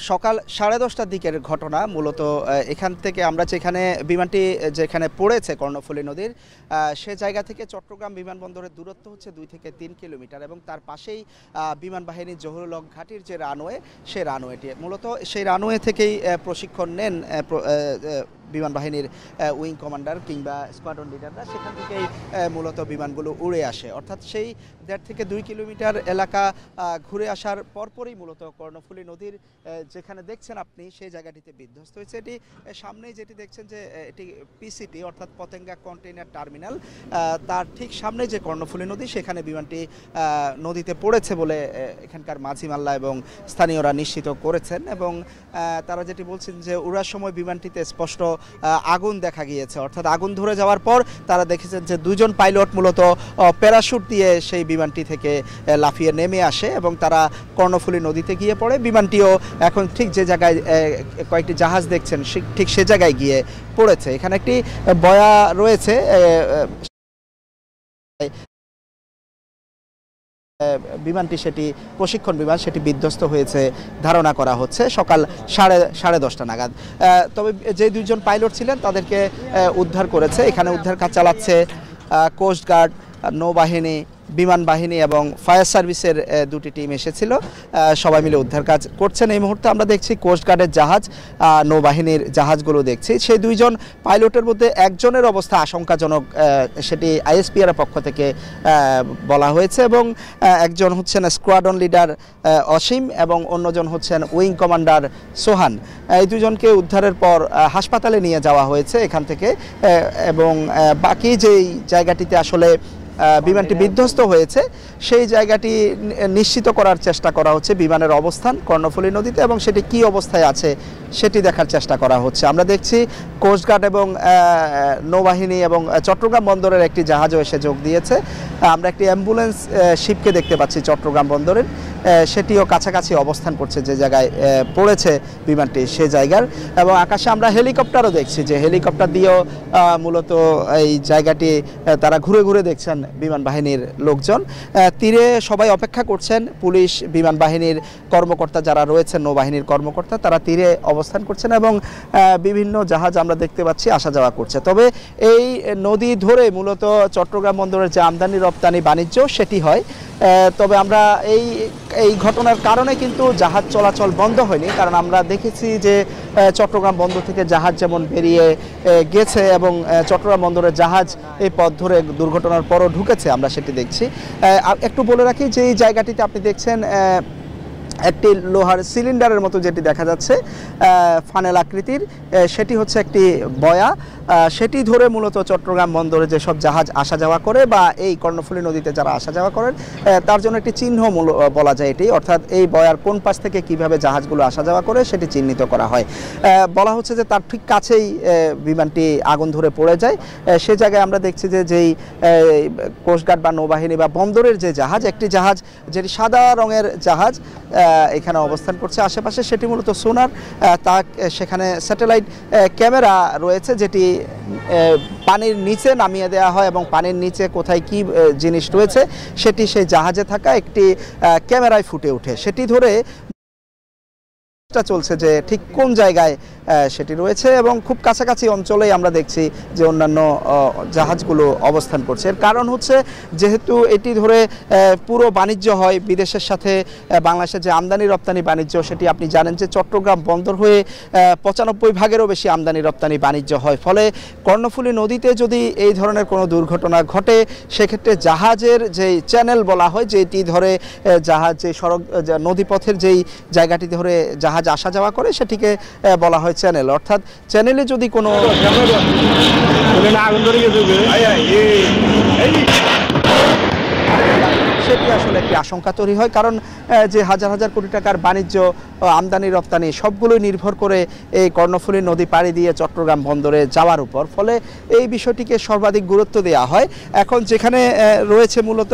সকাল 10:30টার দিকের ঘটনা। মূলত এখান থেকে আমরা বিমানটি যেখানে পড়েছে কর্ণফুলী নদীর সে জায়গা থেকে চট্টগ্রাম বিমানবন্দরের দূরত্ব হচ্ছে 2 থেকে 3 কিলোমিটার এবং তার পাশেই বিমান বাহিনীর জহুরুল হক ঘাটির যে রানওয়ে, সে রানওয়েটি মূলত সেই রানওয়ে থেকেই প্রশিক্ষণ নেন বিমান বাহিনীর উইং কমান্ডার কিংবা স্কোয়াড্রন লিডাররা। সেখান থেকেই মূলত বিমানগুলো উড়ে আসে, অর্থাৎ সেই 1.5 থেকে 2 কিলোমিটার এলাকা ঘুরে আসার পরপরই মূলত কর্ণফুলী নদীর যেখানে দেখছেন আপনি সেই জায়গাটিতে বিধ্বস্ত হয়েছে। এটি সামনেই যেটি দেখছেন যে এটি পিসিটি অর্থাৎ পতেঙ্গা কন্টেইনার টার্মিনাল, তার ঠিক সামনে যে কর্ণফুলী নদী, সেখানে বিমানটি নদীতে পড়েছে বলে এখানকার মাঝি মাল্লা এবং স্থানীয়রা নিশ্চিত করেছেন। এবং তারা যেটি বলছেন যে উড়ার সময় বিমানটিতে স্পষ্ট আগুন দেখা গিয়েছে, অর্থাৎ আগুন ধরে যাওয়ার পর তারা দেখেছেন যে 2জন পাইলট মূলত প্যারাশুট দিয়ে সেই বিমানটি থেকে লাফিয়ে নেমে আসে এবং তারা কর্ণফুলী নদীতে গিয়ে পড়ে। বিমানটিও এখন ঠিক যে জায়গায় কয়েকটি জাহাজ দেখছেন ঠিক সে জায়গায় গিয়ে পড়েছে। এখানে একটি বয়া রয়েছে, বিমানটি সেটি প্রশিক্ষণ বিমান, সেটি বিধ্বস্ত হয়েছে ধারণা করা হচ্ছে সকাল 10:30 নাগাদ। তবে যে 2জন পাইলট ছিলেন তাদেরকে উদ্ধার করেছে। এখানে উদ্ধার কাজ চালাচ্ছে কোস্টগার্ড, নৌবাহিনী, বিমান বাহিনী এবং ফায়ার সার্ভিসের 2টি টিম এসেছিল, সবাই মিলে উদ্ধার কাজ করছেন। এই মুহূর্তে আমরা দেখছি কোস্টগার্ডের জাহাজ, নৌবাহিনীর জাহাজগুলো দেখছি। সেই 2জন পাইলটের মধ্যে একজনের অবস্থা আশঙ্কাজনক, সেটি আইএসপিআর এর পক্ষ থেকে বলা হয়েছে এবং একজন হচ্ছেন স্কোয়াড্রন লিডার অসীম এবং অন্যজন হচ্ছেন উইং কমান্ডার সোহান। এই 2জনকে উদ্ধারের পর হাসপাতালে নিয়ে যাওয়া হয়েছে এখান থেকে। এবং বাকি যেই জায়গাটিতে আসলে বিমানটি বিধ্বস্ত হয়েছে সেই জায়গাটি নিশ্চিত করার চেষ্টা করা হচ্ছে, বিমানের অবস্থান কর্ণফুলী নদীতে এবং সেটি কি অবস্থায় আছে সেটি দেখার চেষ্টা করা হচ্ছে। আমরা দেখছি কোস্টগার্ড এবং নৌবাহিনী এবং চট্টগ্রাম বন্দরের একটি জাহাজও এসে যোগ দিয়েছে। আমরা একটি অ্যাম্বুলেন্স শিপকে দেখতে পাচ্ছি চট্টগ্রাম বন্দরের, সেটিও কাছাকাছি অবস্থান করছে যে জায়গায় পড়েছে বিমানটি সে জায়গার। এবং আকাশে আমরা হেলিকপ্টারও দেখছি, যে হেলিকপ্টার দিয়েও মূলত এই জায়গাটি তারা ঘুরে ঘুরে দেখছেন বিমান বাহিনীর লোকজন। তীরে সবাই অপেক্ষা করছেন, পুলিশ, বিমান বাহিনীর কর্মকর্তা যারা রয়েছেন, নৌবাহিনীর কর্মকর্তা, তারা তীরে অবস্থান করছেন এবং বিভিন্ন জাহাজ আমরা দেখতে পাচ্ছি আসা যাওয়া করছে। তবে এই নদী ধরে মূলত চট্টগ্রাম বন্দরের যে আমদানি রপ্তানি বাণিজ্য সেটি হয়। তবে আমরা এই ঘটনার কারণে কিন্তু জাহাজ চলাচল বন্ধ হয়নি, কারণ আমরা দেখেছি যে চট্টগ্রাম বন্দর থেকে জাহাজ যেমন বেরিয়ে গেছে এবং চট্টগ্রাম বন্দরের জাহাজ এই পথ ধরে দুর্ঘটনার পরও ঢুকেছে, আমরা সেটি দেখছি। একটু বলে রাখি যে এই জায়গাটিতে আপনি দেখছেন একটি লোহার সিলিন্ডারের মতো যেটি দেখা যাচ্ছে ফানেল আকৃতির, সেটি হচ্ছে একটি বয়া। সেটি ধরে মূলত চট্টগ্রাম বন্দরে যেসব জাহাজ আসা যাওয়া করে বা এই কর্ণফুলী নদীতে যারা আসা যাওয়া করেন তার জন্য একটি চিহ্ন বলা যায় এটি, অর্থাৎ এই বয়ার কোন পাশ থেকে কিভাবে জাহাজগুলো আসা যাওয়া করে সেটি চিহ্নিত করা হয়। বলা হচ্ছে যে তার ঠিক কাছেই বিমানটি আগুন ধরে পড়ে যায়। সে জায়গায় আমরা দেখছি যে যেই কোস্টগার্ড বা নৌবাহিনী বা বন্দরের যে জাহাজ, একটি জাহাজ যেটি সাদা রঙের জাহাজ এখানে অবস্থান করছে আশেপাশে, সেটি মূলত সোনার, তা সেখানে স্যাটেলাইট ক্যামেরা রয়েছে যেটি পানির নিচে নামিয়ে দেওয়া হয় এবং পানির নিচে কোথায় কি জিনিস রয়েছে সেটি সেই জাহাজে থাকা একটি ক্যামেরায় ফুটে ওঠে। সেটি ধরে চলছে যে ঠিক কোন জায়গায় সেটি রয়েছে এবং খুব কাছাকাছি অঞ্চলেই আমরা দেখছি যে অন্যান্য জাহাজগুলো অবস্থান করছে। এর কারণ হচ্ছে যেহেতু এটি ধরে পুরো বাণিজ্য হয় বিদেশের সাথে বাংলাদেশের যে আমদানি রপ্তানি বাণিজ্য, সেটি আপনি জানেন যে চট্টগ্রাম বন্দর হয়ে 95%-এরও বেশি আমদানি রপ্তানি বাণিজ্য হয়। ফলে কর্ণফুলী নদীতে যদি এই ধরনের কোনো দুর্ঘটনা ঘটে সেক্ষেত্রে জাহাজের যেই চ্যানেল বলা হয়, যেটি ধরে জাহাজ যে সড়ক নদীপথের যেই জায়গাটি ধরে জাহাজ আসা যাওয়া করে সেটিকে বলা হয় চ্যানেল। অর্থাৎ চ্যানেলে যদি কোনো সেটি আসলে একটি আশঙ্কা তৈরি হয়, কারণ যে হাজার হাজার কোটি টাকার বাণিজ্য, আমদানি রপ্তানি সবগুলোই নির্ভর করে এই কর্ণফুলী নদী পাড়ি দিয়ে চট্টগ্রাম বন্দরে যাওয়ার উপর। ফলে এই বিষয়টিকে সর্বাধিক গুরুত্ব দেওয়া হয়। এখন যেখানে রয়েছে মূলত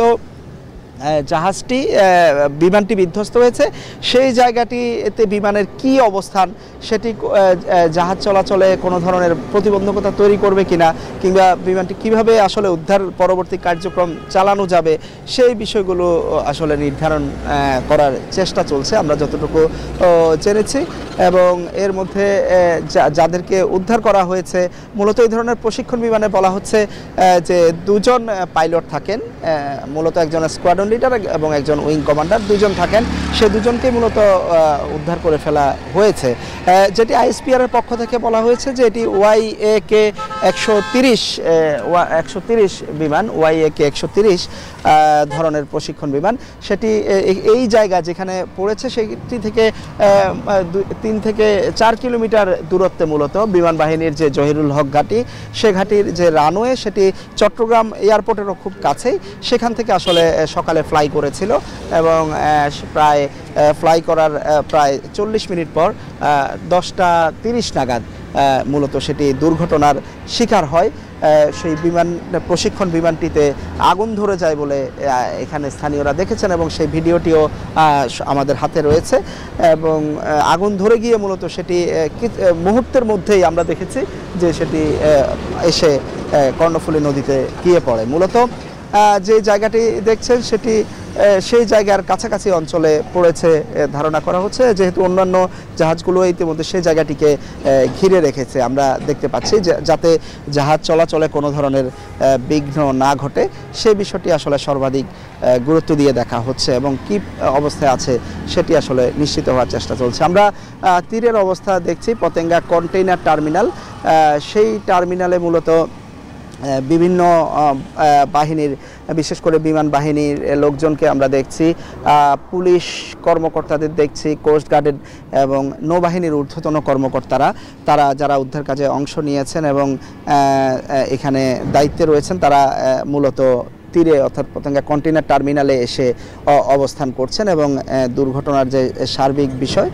জাহাজটি বিমানটি বিধ্বস্ত হয়েছে সেই জায়গাটিতে বিমানের কি অবস্থান সেটি জাহাজ চলাচলে কোনো ধরনের প্রতিবন্ধকতা তৈরি করবে কিনা কিংবা বিমানটি কিভাবে আসলে উদ্ধার পরবর্তী কার্যক্রম চালানো যাবে সেই বিষয়গুলো আসলে নির্ধারণ করার চেষ্টা চলছে আমরা যতটুকু জেনেছি এবং এর মধ্যে যাদেরকে উদ্ধার করা হয়েছে মূলত এই ধরনের প্রশিক্ষণ বিমানে বলা হচ্ছে যে দুজন পাইলট থাকেন মূলত একজন স্কোয়াড্রন লিডার এবং একজন উইং কমান্ডার দুজন থাকেন সে দুজনকে মূলত উদ্ধার করে ফেলা হয়েছে যেটি আইএসপিআর এর পক্ষ থেকে বলা হয়েছে যে এটি YAK 130 বিমান YAK 130 ধরনের প্রশিক্ষণ বিমান সেটি এই জায়গা যেখানে পড়েছে সেটি থেকে 3 থেকে 4 কিলোমিটার দূরত্বে মূলত বিমান বাহিনীর যে জহিরুল হক ঘাঁটি সে ঘাঁটির যে রানওয়ে সেটি চট্টগ্রাম এয়ারপোর্টেরও খুব কাছেই সেখান থেকে আসলে সকালে ফ্লাই করেছিল এবং প্রায় ফ্লাই করার প্রায় 40 মিনিট পর 10:30 নাগাদ মূলত সেটি দুর্ঘটনার শিকার হয় সেই প্রশিক্ষণ বিমানটিতে আগুন ধরে যায় বলে এখানে স্থানীয়রা দেখেছেন এবং সেই ভিডিওটিও আমাদের হাতে রয়েছে এবং আগুন ধরে গিয়ে মূলত সেটি মুহূর্তের মধ্যেই আমরা দেখেছি যে সেটি এসে কর্ণফুলী নদীতে গিয়ে পড়ে মূলত যে জায়গাটি দেখছেন সেটি সেই জায়গার কাছাকাছি অঞ্চলে পড়েছে ধারণা করা হচ্ছে যেহেতু অন্যান্য জাহাজগুলো ইতিমধ্যে সেই জায়গাটিকে ঘিরে রেখেছে আমরা দেখতে পাচ্ছি যাতে জাহাজ চলাচলে কোনো ধরনের বিঘ্ন না ঘটে সেই বিষয়টি আসলে সর্বাধিক গুরুত্ব দিয়ে দেখা হচ্ছে এবং কি অবস্থায় আছে সেটি আসলে নিশ্চিত হওয়ার চেষ্টা চলছে আমরা তীরের অবস্থা দেখছি পতেঙ্গা কন্টেইনার টার্মিনাল সেই টার্মিনালে মূলত বিভিন্ন বাহিনীর বিশেষ করে বিমান বাহিনীর লোকজনকে আমরা দেখছি পুলিশ কর্মকর্তাদের দেখছি কোস্ট গার্ডের এবং নৌবাহিনীর ঊর্ধ্বতন কর্মকর্তারা তারা যারা উদ্ধার কাজে অংশ নিয়েছেন এবং এখানে দায়িত্বে রয়েছেন তারা মূলত তীরে অর্থাৎ পতেঙ্গা কন্টেইনার টার্মিনালে এসে অবস্থান করছেন এবং দুর্ঘটনার যে সার্বিক বিষয়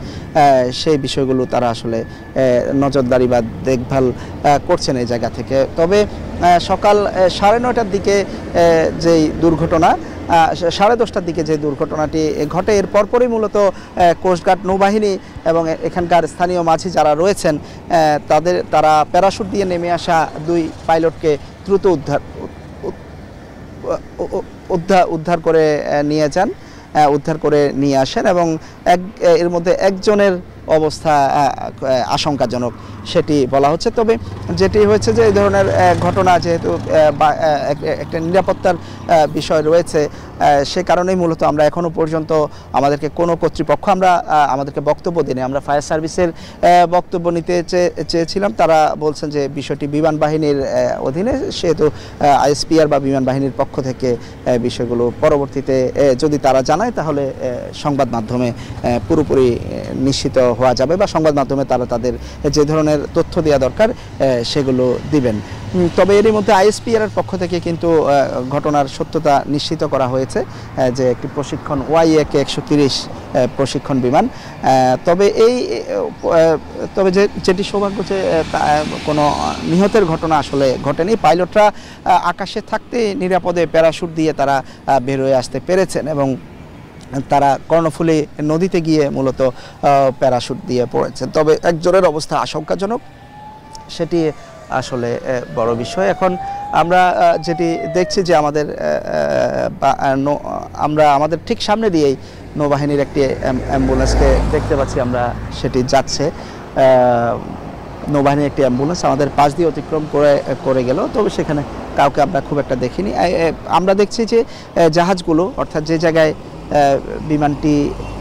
সেই বিষয়গুলো তারা আসলে নজরদারি বা দেখভাল করছেন এই জায়গা থেকে তবে সকাল 9:30টার দিকে যেই দুর্ঘটনা 10:30টার দিকে যে দুর্ঘটনাটি ঘটে এর পরপরই মূলত কোস্টগার্ড নৌবাহিনী এবং এখানকার স্থানীয় মাঝি যারা রয়েছেন তারা প্যারাশুট দিয়ে নেমে আসা 2 পাইলটকে দ্রুত উদ্ধার করে নিয়ে যান উদ্ধার করে নিয়ে আসেন এবং এর মধ্যে একজনের অবস্থা আশঙ্কাজনক সেটি বলা হচ্ছে তবে যেটি হয়েছে যে এই ধরনের ঘটনা যেহেতু একটা নিরাপত্তার বিষয় রয়েছে সে কারণেই মূলত আমরা এখনো পর্যন্ত আমাদেরকে কোনো কর্তৃপক্ষ আমাদেরকে বক্তব্য দিনে আমরা ফায়ার সার্ভিসের বক্তব্য নিতে চেয়েছিলাম তারা বলছেন যে বিষয়টি বিমান বাহিনীর অধীনে সেহেতু আইএসপিআর বা বিমান বাহিনীর পক্ষ থেকে বিষয়গুলো পরবর্তীতে যদি তারা জানায় তাহলে সংবাদ মাধ্যমে পুরোপুরি নিশ্চিত হওয়া যাবে বা সংবাদ মাধ্যমে তারা তাদের যে ধরনের তথ্য দেওয়া দরকার সেগুলো দিবেন তবে এরই মধ্যে আইএসপিআর এর পক্ষ থেকে কিন্তু ঘটনার সত্যতা নিশ্চিত করা হয়েছে যে একটি প্রশিক্ষণ YAK 130 প্রশিক্ষণ বিমান তবে যেটি সৌভাগ্য যে কোনো নিহতের ঘটনা আসলে ঘটেনি পাইলটরা আকাশে থাকতে নিরাপদে প্যারাশুট দিয়ে তারা বের হয়ে আসতে পেরেছেন এবং তারা কর্ণফুলী নদীতে গিয়ে মূলত প্যারাশুট দিয়ে পড়েছেন তবে একজনের অবস্থা আশঙ্কাজনক সেটি আসলে বড় বিষয় এখন আমরা যেটি দেখছি যে আমাদের ঠিক সামনে দিয়েই নৌবাহিনীর একটি অ্যাম্বুলেন্সকে দেখতে পাচ্ছি আমরা সেটি যাচ্ছে নৌবাহিনীর একটি অ্যাম্বুলেন্স আমাদের পাশ দিয়ে অতিক্রম করে গেল তবে সেখানে কাউকে আমরা খুব একটা দেখিনি আমরা দেখছি যে জাহাজগুলো অর্থাৎ যে জায়গায় বিমানটি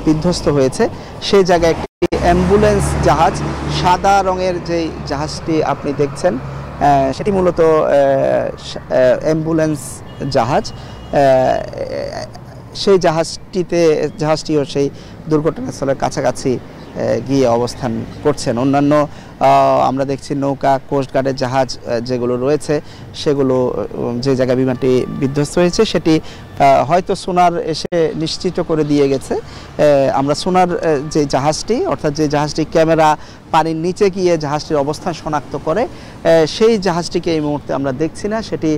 বিধ্বস্ত হয়েছে সেই জায়গায় একটি অ্যাম্বুলেন্স জাহাজ সাদা রঙের যে জাহাজটি আপনি দেখছেন সেটি মূলত অ্যাম্বুলেন্স জাহাজ সেই জাহাজটিও সেই দুর্ঘটনাস্থলের কাছাকাছি গিয়ে অবস্থান করছেন অন্যান্য আমরা দেখছি নৌকা কোস্টগার্ডের জাহাজ যেগুলো রয়েছে সেগুলো যে জায়গায় বিমানটি বিধ্বস্ত হয়েছে সেটি হয়তো সোনার এসে নিশ্চিত করে দিয়ে গেছে। আমরা সোনার যে জাহাজটি, অর্থাৎ যে জাহাজটি ক্যামেরা পানির নিচে গিয়ে জাহাজটির অবস্থান শনাক্ত করে, সেই জাহাজটিকে এই মুহূর্তে আমরা দেখছি না। সেটি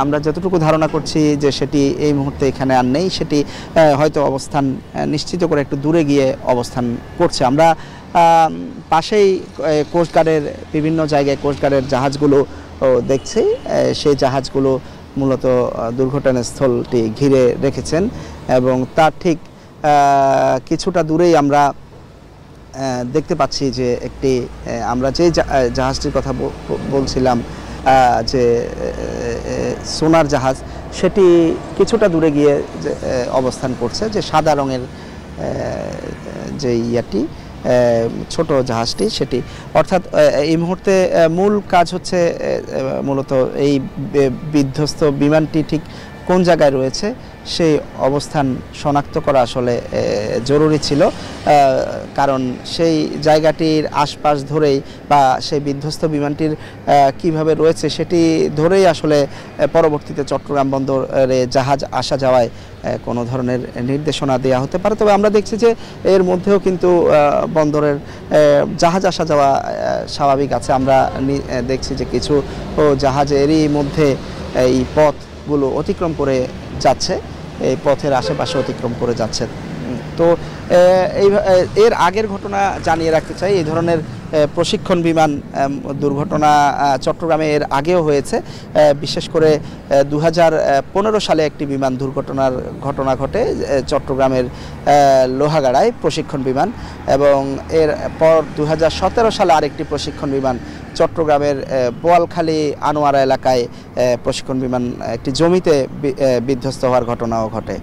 আমরা যতটুকু ধারণা করছি যে সেটি এই মুহূর্তে এখানে আর নেই, সেটি হয়তো অবস্থান নিশ্চিত করে একটু দূরে গিয়ে অবস্থান করছে। আমরা পাশেই কোস্টগার্ডের বিভিন্ন জায়গায় কোস্টগার্ডের জাহাজগুলো দেখছি। সেই জাহাজগুলো মূলত দুর্ঘটনাস্থলটি ঘিরে রেখেছেন এবং তার ঠিক কিছুটা দূরেই আমরা দেখতে পাচ্ছি যে একটি আমরা যে জাহাজটির কথা বলছিলাম যে সোনার জাহাজ, সেটি কিছুটা দূরে গিয়ে অবস্থান করছে। যে সাদা রঙের যে ইয়াটি ছোট জাহাজটি, সেটি অর্থাৎ এই মুহূর্তে মূল কাজ হচ্ছে মূলত এই বিধ্বস্ত বিমানটি ঠিক কোন জায়গায় রয়েছে সেই অবস্থান শনাক্ত করা আসলে জরুরি ছিল, কারণ সেই জায়গাটির আশপাশ ধরেই বা সেই বিধ্বস্ত বিমানটির কিভাবে রয়েছে সেটি ধরেই আসলে পরবর্তীতে চট্টগ্রাম বন্দরে জাহাজ আসা যাওয়ায় কোনো ধরনের নির্দেশনা দেওয়া হতে পারে। তবে আমরা দেখছি যে এর মধ্যেও কিন্তু বন্দরের জাহাজ আসা যাওয়া স্বাভাবিক আছে। আমরা দেখছি যে কিছু জাহাজ এরই মধ্যে এই পথগুলো অতিক্রম করে যাচ্ছে, এই পথের আশেপাশে অতিক্রম করে যাচ্ছে। তো এর আগের ঘটনা জানিয়ে রাখতে চাই, এই ধরনের প্রশিক্ষণ বিমান দুর্ঘটনা চট্টগ্রামে এর আগেও হয়েছে। বিশেষ করে 2015 সালে একটি বিমান দুর্ঘটনার ঘটনা ঘটে চট্টগ্রামের লোহাগাড়ায়, প্রশিক্ষণ বিমান, এবং এরপর 2017 সালে আরেকটি প্রশিক্ষণ বিমান চট্টগ্রামের বোয়ালখালী আনোয়ারা এলাকায় প্রশিক্ষণ বিমান একটি জমিতে বিধ্বস্ত হওয়ার ঘটনাও ঘটে।